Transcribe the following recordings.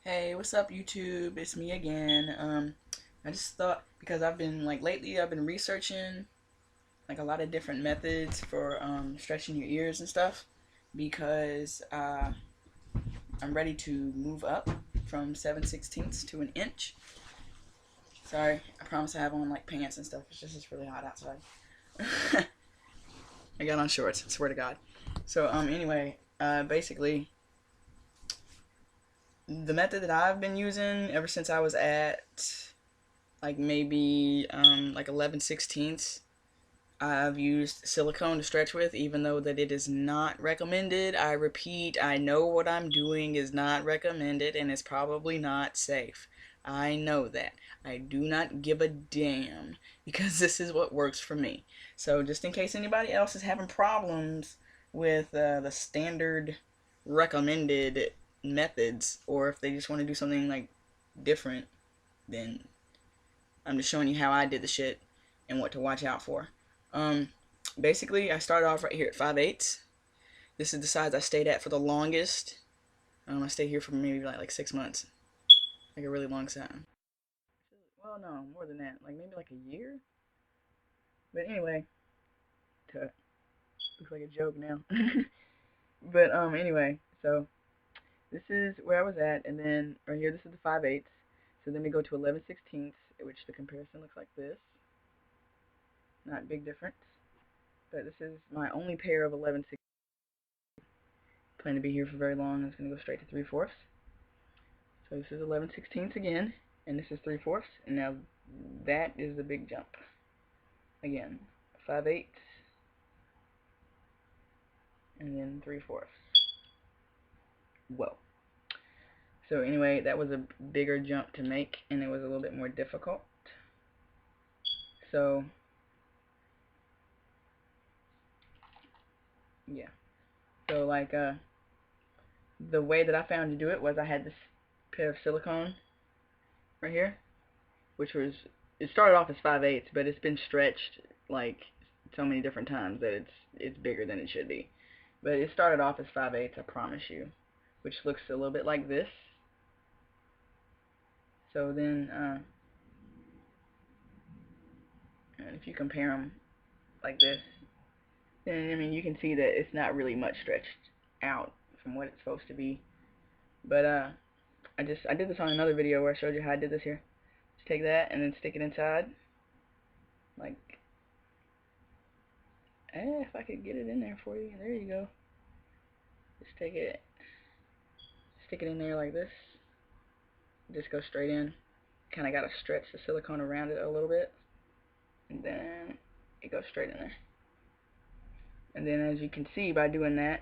Hey, what's up, YouTube? It's me again. I just thought because I've been lately I've been researching a lot of different methods for stretching your ears and stuff because I'm ready to move up from 7/16 to an inch. Sorry, I promise I have on pants and stuff. It's really hot outside. I got on shorts. I swear to God. So anyway, basically the method that I've been using ever since I was at maybe 11/16 I've used silicone to stretch with, even though that it is not recommended. I repeat, I know what I'm doing is not recommended and is probably not safe. I know that. I do not give a damn because this is what works for me. So just in case anybody else is having problems with the standard recommended methods, or if they just want to do something different, then I'm just showing you how I did the shit and what to watch out for. Um, Basically, I started off right here at 5/8. This is the size I stayed at for the longest. I stayed here for maybe like 6 months, like a really long time. Well, no, more than that, like maybe like a year. But anyway, looks like a joke now. But anyway, so this is where I was at, and then right here, this is the 5/8. So then we go to 11/16, which the comparison looks like this. Not a big difference. But this is my only pair of 11/16. Plan to be here for very long. I'm just going to go straight to 3/4. So this is 11/16 again, and this is 3/4. And now that is the big jump. Again, 5/8, and then 3/4. Whoa. So anyway, that was a bigger jump to make, and it was a little bit more difficult. So yeah. So the way that I found to do it was I had this pair of silicone right here, which was, it started off as 5/8, but it's been stretched like so many different times that it's bigger than it should be. But it started off as 5/8, I promise you, which looks a little bit like this. So then, and if you compare them like this, then I mean you can see that it's not really much stretched out from what it's supposed to be. But I did this on another video where I showed you how I did this here. Just take that and then stick it inside, like, if I could get it in there for you. There you go. Just take it, stick it in there like this. Just go straight in. Kind of got to stretch the silicone around it a little bit, and then it goes straight in there. And then as you can see by doing that,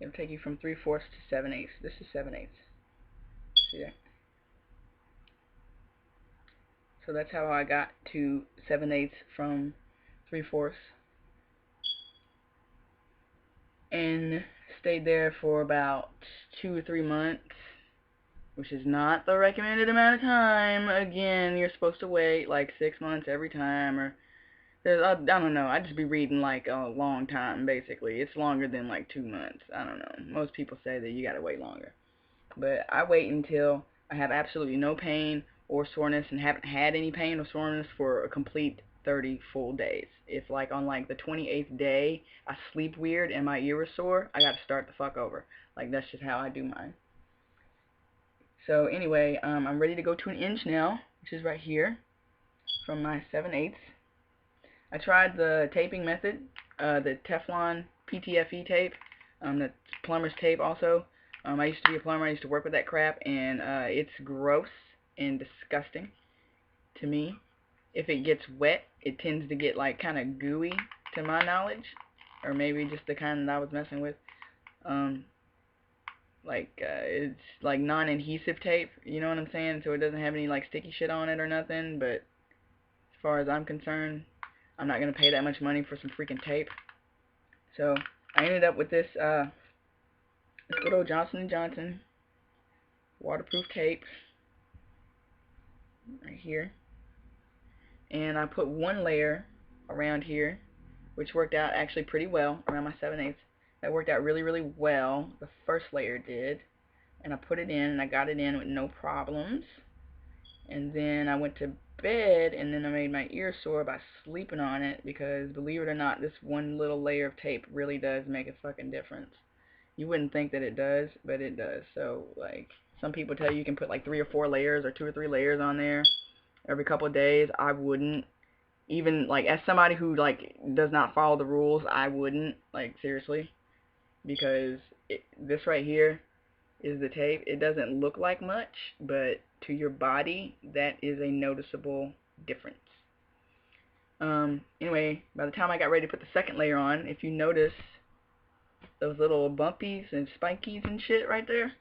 it'll take you from 3/4 to 7/8. This is 7/8. See that? So that's how I got to 7/8 from 3/4, and stayed there for about 2 or 3 months, which is not the recommended amount of time. Again, you're supposed to wait like 6 months every time, or I don't know. I just be reading like a long time, basically. It's longer than like 2 months. I don't know. Most people say that you gotta wait longer. But I wait until I have absolutely no pain or soreness and haven't had any pain or soreness for a complete 30 full days. If like on like the 28th day I sleep weird and my ear is sore, I gotta start the fuck over. Like that's just how I do mine. So anyway, I'm ready to go to an inch now, which is right here from my 7/8. I tried the taping method, the Teflon PTFE tape, that's plumber's tape also. I used to be a plumber, I used to work with that crap, and it's gross and disgusting to me. If it gets wet, it tends to get like kind of gooey to my knowledge, or maybe just the kind that I was messing with. It's like non-adhesive tape, you know what I'm saying? So it doesn't have any like sticky shit on it or nothing, but as far as I'm concerned, I'm not going to pay that much money for some freaking tape. So I ended up with this good old Johnson & Johnson waterproof tape right here. And I put one layer around here, which worked out actually pretty well around my 7/8. That worked out really, really well. The first layer did. And I put it in, and I got it in with no problems. And then I went to bed, and then I made my ear sore by sleeping on it, because believe it or not, this one little layer of tape really does make a fucking difference. You wouldn't think that it does, but it does. So, like, some people tell you can put like 3 or 4 layers or 2 or 3 layers on there every couple of days. I wouldn't. Even, like, as somebody who, like, does not follow the rules, I wouldn't. Like, seriously. Because this right here is the tape. It doesn't look like much, but to your body, that is a noticeable difference. Anyway, by the time I got ready to put the second layer on, if you notice those little bumpies and spikies and shit right there,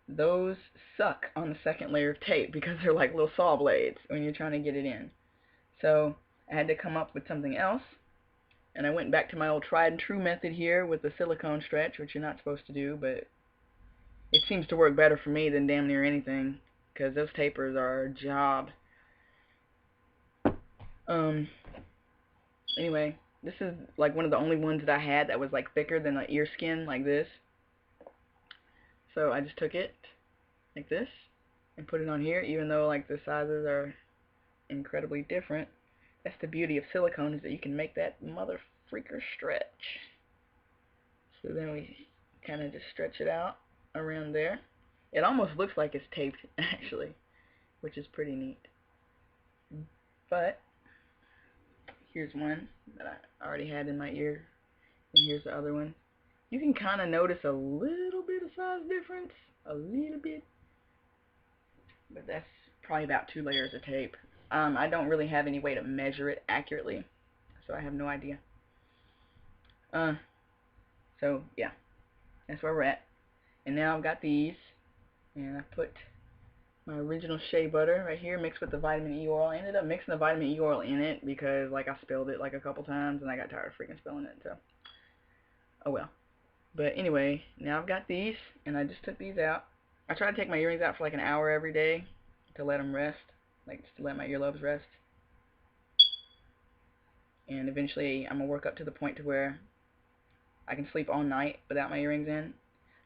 those suck on the second layer of tape because they're like little saw blades when you're trying to get it in. So I had to come up with something else, and I went back to my old tried and true method here with the silicone stretch, which you're not supposed to do, but it seems to work better for me than damn near anything, because those tapers are a job. Anyway, this is like one of the only ones that I had that was like thicker than the ear skin, like this. So I just took it like this and put it on here, even though like the sizes are incredibly different. That's the beauty of silicone, is that you can make that mother freaker stretch. So then we kind of just stretch it out around there. It almost looks like it's taped, actually, which is pretty neat. But here's one that I already had in my ear, and here's the other one. You can kind of notice a little bit of size difference, a little bit, but that's probably about 2 layers of tape. I don't really have any way to measure it accurately, so I have no idea. So yeah, that's where we're at. And now I've got these, and I put my original shea butter right here mixed with the vitamin E oil. I ended up mixing the vitamin E oil in it because like I spilled it like a couple times, and I got tired of freaking spilling it, so oh well. But anyway, now I've got these, and I just took these out. I try to take my earrings out for like an hour every day to let them rest, like just to let my earlobes rest. And eventually I'm going to work up to the point to where I can sleep all night without my earrings in.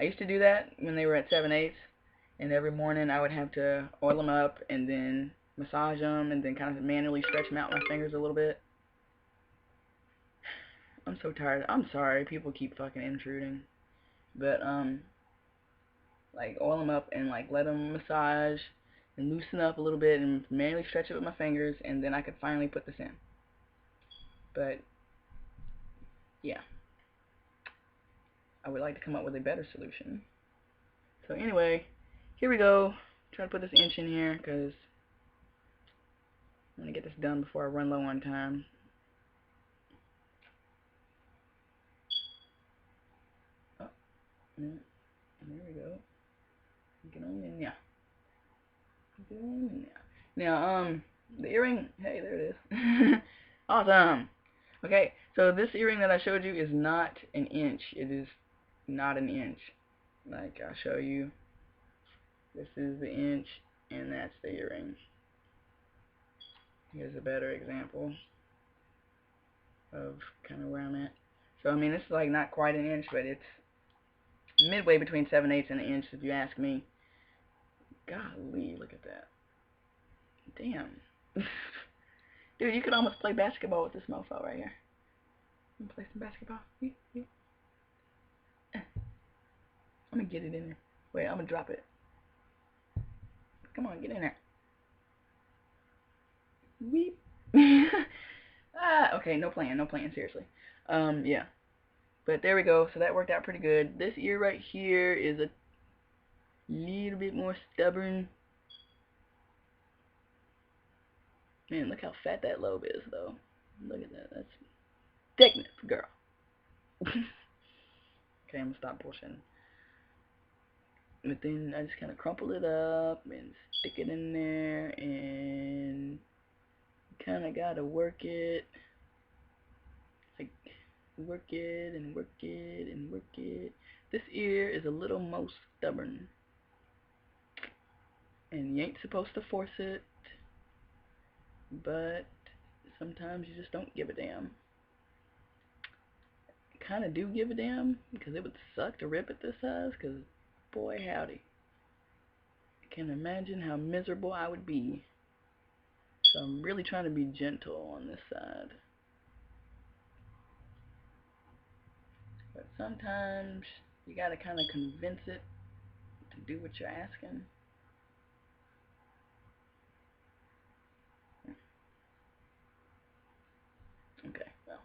I used to do that when they were at 7/8, and every morning I would have to oil them up and then massage them and then kind of manually stretch them out with my fingers a little bit. I'm so tired. I'm sorry, people keep fucking intruding. But, like, oil them up and, like, let them massage and loosen up a little bit and manually stretch it with my fingers, and then I could finally put this in. But, yeah. I would like to come up with a better solution. So anyway, here we go. Try to put this inch in here because I'm going to get this done before I run low on time. Oh, there we go. Get on in there. Get on in there. Now, the earring, hey, there it is. Awesome. Okay, so this earring that I showed you is not an inch. It is not an inch. Like, I'll show you. This is the inch, and that's the earring. Here's a better example of kind of where I'm at. So, I mean, this is like not quite an inch, but it's midway between 7/8 and an inch, if you ask me. Golly, look at that. Damn. Dude, you could almost play basketball with this mofo right here. You play some basketball? I'm gonna get it in there. Wait, I'm gonna drop it. Come on, get in there. Weep. Okay, no playing, seriously. Yeah. But there we go, so that worked out pretty good. This ear right here is a little bit more stubborn. Man, look how fat that lobe is, though. Look at that, that's thickness, girl. Okay, I'm gonna stop bullshitting. But then I just kind of crumple it up and stick it in there, and kind of gotta work it. Like, work it and work it and work it. This ear is a little most stubborn, and you ain't supposed to force it, but sometimes you just don't give a damn. kind of do give a damn, because it would suck to rip it this size, because boy howdy, I can imagine how miserable I would be. So I'm really trying to be gentle on this side. But sometimes you gotta kind of convince it to do what you're asking. Okay, well.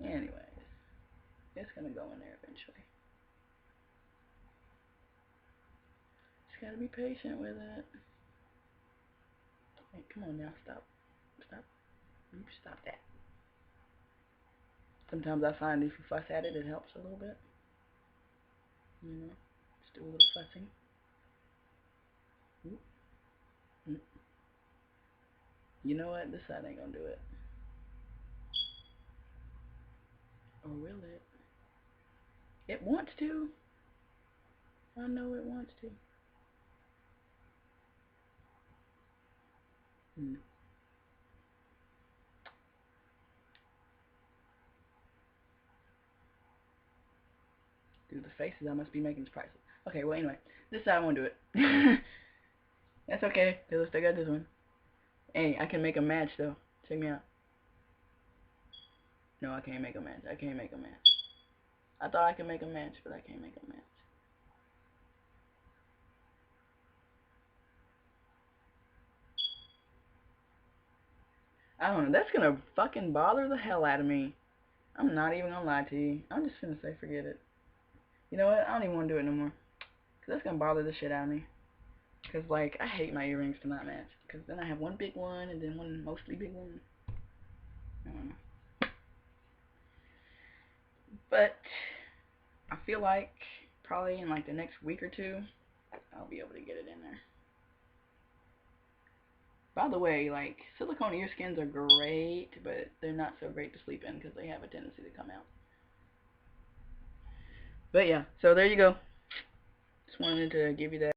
Anyways, it's gonna go in there eventually. Just gotta be patient with it. Hey, come on now, stop. Stop. You stop that. Sometimes I find if you fuss at it, it helps a little bit. You know, just do a little fussing. You know what? This side ain't gonna do it. Or will it? It wants to. I know it wants to. Dude, the faces I must be making is priceless. Okay, well anyway, this side won't do it. That's okay, because I still got this one. Hey, I can make a match though. Check me out. No, I can't make a match. I can't make a match. I thought I could make a match, but I can't make a match. I don't know. That's gonna fucking bother the hell out of me. I'm not even gonna lie to you. I'm just gonna say forget it. You know what? I don't even want to do it no more. Because that's gonna bother the shit out of me. Because, like, I hate my earrings to not match. Because then I have one big one and then one mostly big one. I don't know. But I feel like probably in like the next week or two, I'll be able to get it in there. By the way, like, silicone ear skins are great, but they're not so great to sleep in because they have a tendency to come out. But yeah, so there you go. Just wanted to give you that.